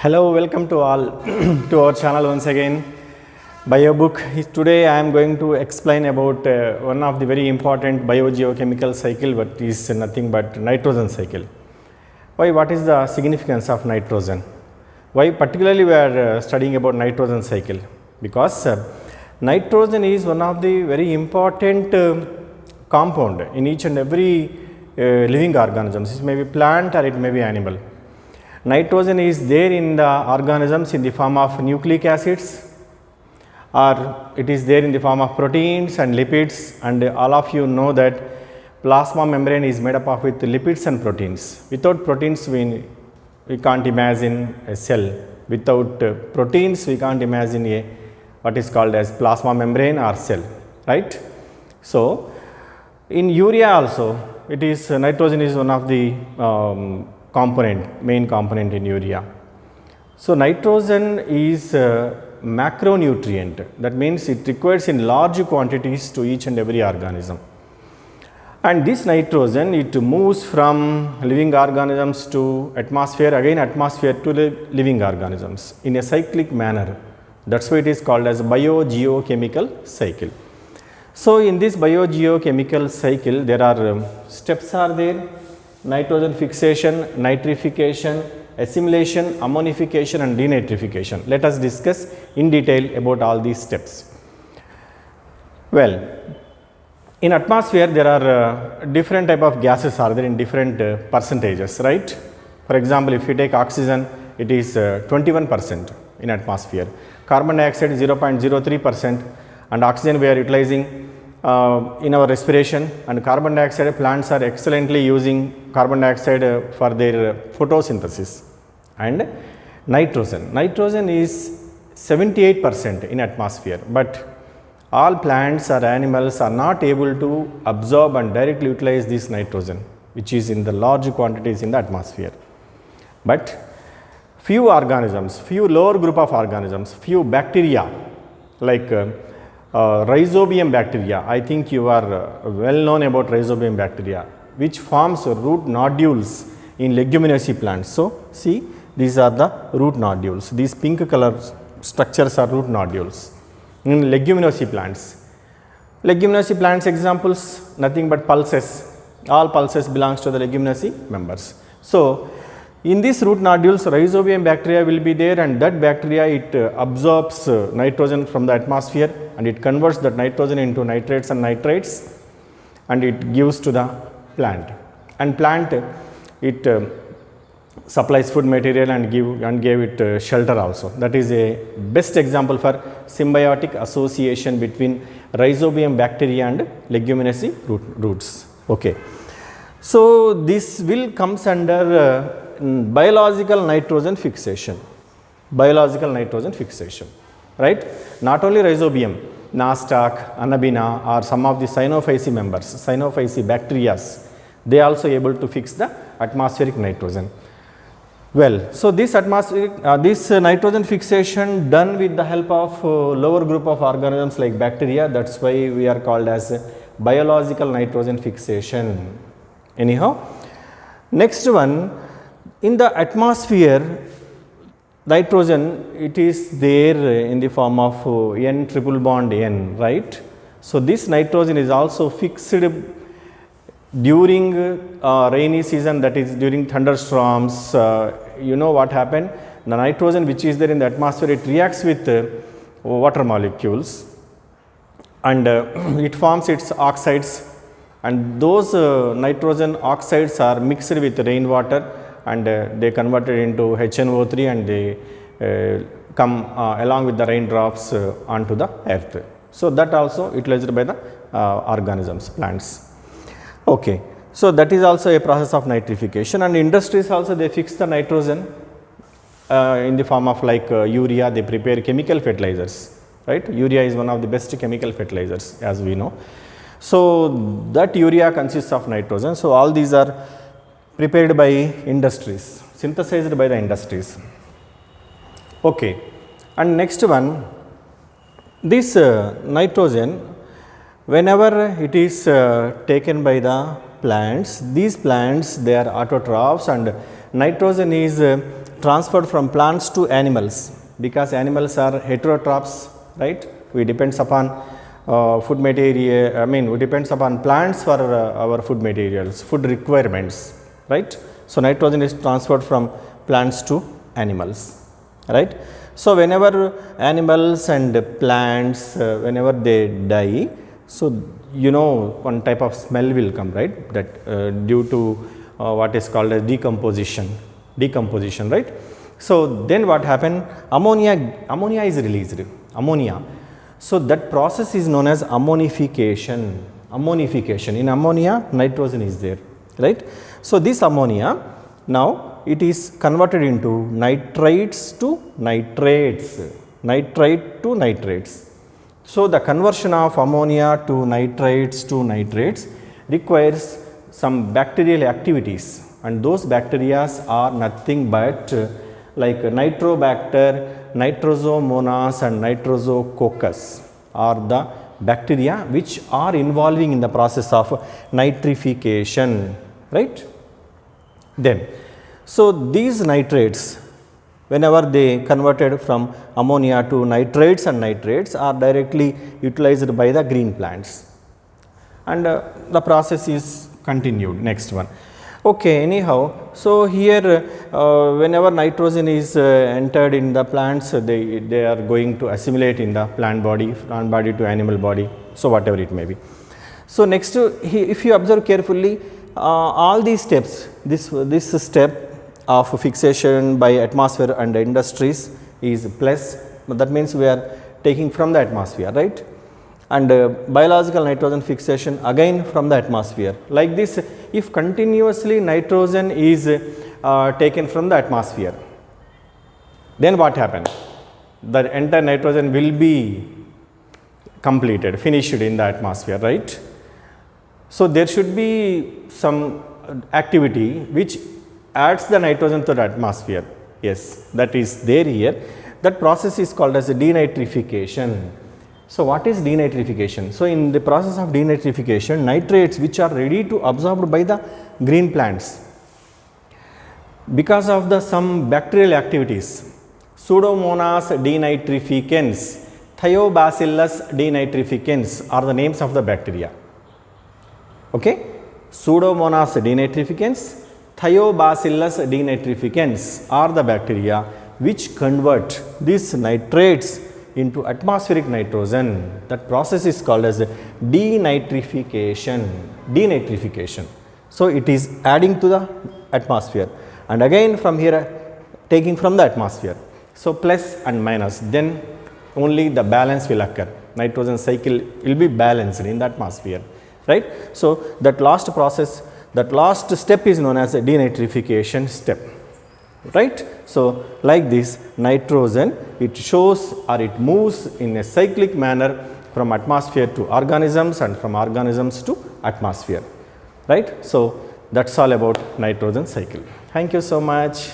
Hello, welcome to all to our channel once again. BioBook. Today I am going to explain about one of the very important biogeochemical cycle, but is nothing but nitrogen cycle. Why? What is the significance of nitrogen? Why particularly we are studying about nitrogen cycle? Because nitrogen is one of the very important compound in each and every living organisms. It may be plant or it may be animal. Nitrogen is there in the organisms in the form of nucleic acids, or it is there in the form of proteins and lipids, and all of you know that plasma membrane is made up of with lipids and proteins. Without proteins we can't imagine a cell. Without proteins we can't imagine a what is called as plasma membrane or cell, right? So in urea also it is nitrogen is one of the main component in urea. So nitrogen is a macronutrient, that means it requires in large quantities to each and every organism. And this nitrogen, it moves from living organisms to atmosphere, again atmosphere to the living organisms in a cyclic manner. That's why it is called as biogeochemical cycle. So in this biogeochemical cycle there are steps are there: nitrogen fixation, nitrification, assimilation, ammonification and denitrification. Let us discuss in detail about all these steps. Well, in atmosphere there are different type of gases are there in different percentages, right? For example, if you take oxygen, it is 21% in atmosphere, carbon dioxide 0.03%, and oxygen we are utilizing in our respiration, and carbon dioxide plants are excellently using carbon dioxide for their photosynthesis. And nitrogen is 78% in atmosphere, but all plants or animals are not able to absorb and directly utilize this nitrogen, which is in the large quantities in the atmosphere. But few organisms, few lower group of organisms, few bacteria like rhizobium bacteria, I think you are well known about rhizobium bacteria, which forms root nodules in leguminosae plants. So see, these are the root nodules, these pink color structures are root nodules in leguminosae plants. Leguminosae plants examples, nothing but pulses, all pulses belongs to the leguminosae members. So in these root nodules rhizobium bacteria will be there, and that bacteria it absorbs nitrogen from the atmosphere and it converts that nitrogen into nitrates and nitrites and it gives to the plant, and plant it supplies food material and gave it shelter also. That is a best example for symbiotic association between rhizobium bacteria and leguminosae roots. Okay. So this will comes under biological nitrogen fixation, right? Not only rhizobium, Nostoc, Anabina or some of the Cyanophyceae members, Cyanophyceae bacteria, they also able to fix the atmospheric nitrogen. Well, so this nitrogen fixation done with the help of lower group of organisms like bacteria, that's why we are called as biological nitrogen fixation. Anyhow, next one, in the atmosphere nitrogen it is there in the form of N triple bond N, right? So this nitrogen is also fixed during rainy season, that is during thunderstorms. You know what happened, the nitrogen which is there in the atmosphere, it reacts with water molecules and it forms its oxides, and those nitrogen oxides are mixed with rainwater and they converted into HNO3 and they come along with the raindrops onto the earth. So that also utilized by the organisms, plants. Okay. So that is also a process of nitrification, and industries also they fix the nitrogen in the form of like urea, they prepare chemical fertilizers, right? Urea is one of the best chemical fertilizers as we know. So that urea consists of nitrogen. So all these are prepared by industries, synthesized by the industries. Okay. And next one, this nitrogen, whenever it is taken by the plants, these plants they are autotrophs, and nitrogen is transferred from plants to animals, because animals are heterotrophs, right? We depends upon food material, we depends upon plants for our food materials, food requirements, right? So nitrogen is transferred from plants to animals, right? So whenever animals and plants, whenever they die, so one type of smell will come, right? That due to what is called as decomposition, right? So then what happened? Ammonia is released. Ammonia. So that process is known as ammonification. In ammonia, nitrogen is there, right? So this ammonia, now it is converted into nitrates to nitrates. So the conversion of ammonia to nitrates requires some bacterial activities, and those bacteria are nothing but like Nitrobacter, Nitrosomonas and Nitrosococcus are the bacteria which are involving in the process of nitrification, right? Then, so these nitrates, whenever they converted from ammonia to nitrates and nitrates, are directly utilized by the green plants, and the process is continued. Next one. Okay, anyhow, so here whenever nitrogen is entered in the plants, they are going to assimilate in the plant body to animal body, so whatever it may be. So next, if you observe carefully, all these steps, this step of fixation by atmosphere and industries is plus, that means we are taking from the atmosphere, right? And biological nitrogen fixation again from the atmosphere. Like this, if continuously nitrogen is taken from the atmosphere, then what happens? The entire nitrogen will be completed, finished in the atmosphere, right? So there should be some activity which adds the nitrogen to the atmosphere. Yes, that is there here. That process is called as denitrification. So what is denitrification? So in the process of denitrification, nitrates which are ready to absorbed by the green plants, because of the some bacterial activities, Pseudomonas denitrificans, Thiobacillus denitrificans are the names of the bacteria. Okay, Pseudomonas denitrificans, Thiobacillus denitrificans are the bacteria which convert these nitrates into atmospheric nitrogen. That process is called as denitrification. So it is adding to the atmosphere, and again from here taking from the atmosphere. So plus and minus, then only the balance will occur. Nitrogen cycle will be balanced in the atmosphere, right? So that last process, that last step is known as a denitrification step, right? So like this, nitrogen, it shows or it moves in a cyclic manner from atmosphere to organisms and from organisms to atmosphere, right? So that's all about nitrogen cycle. Thank you so much.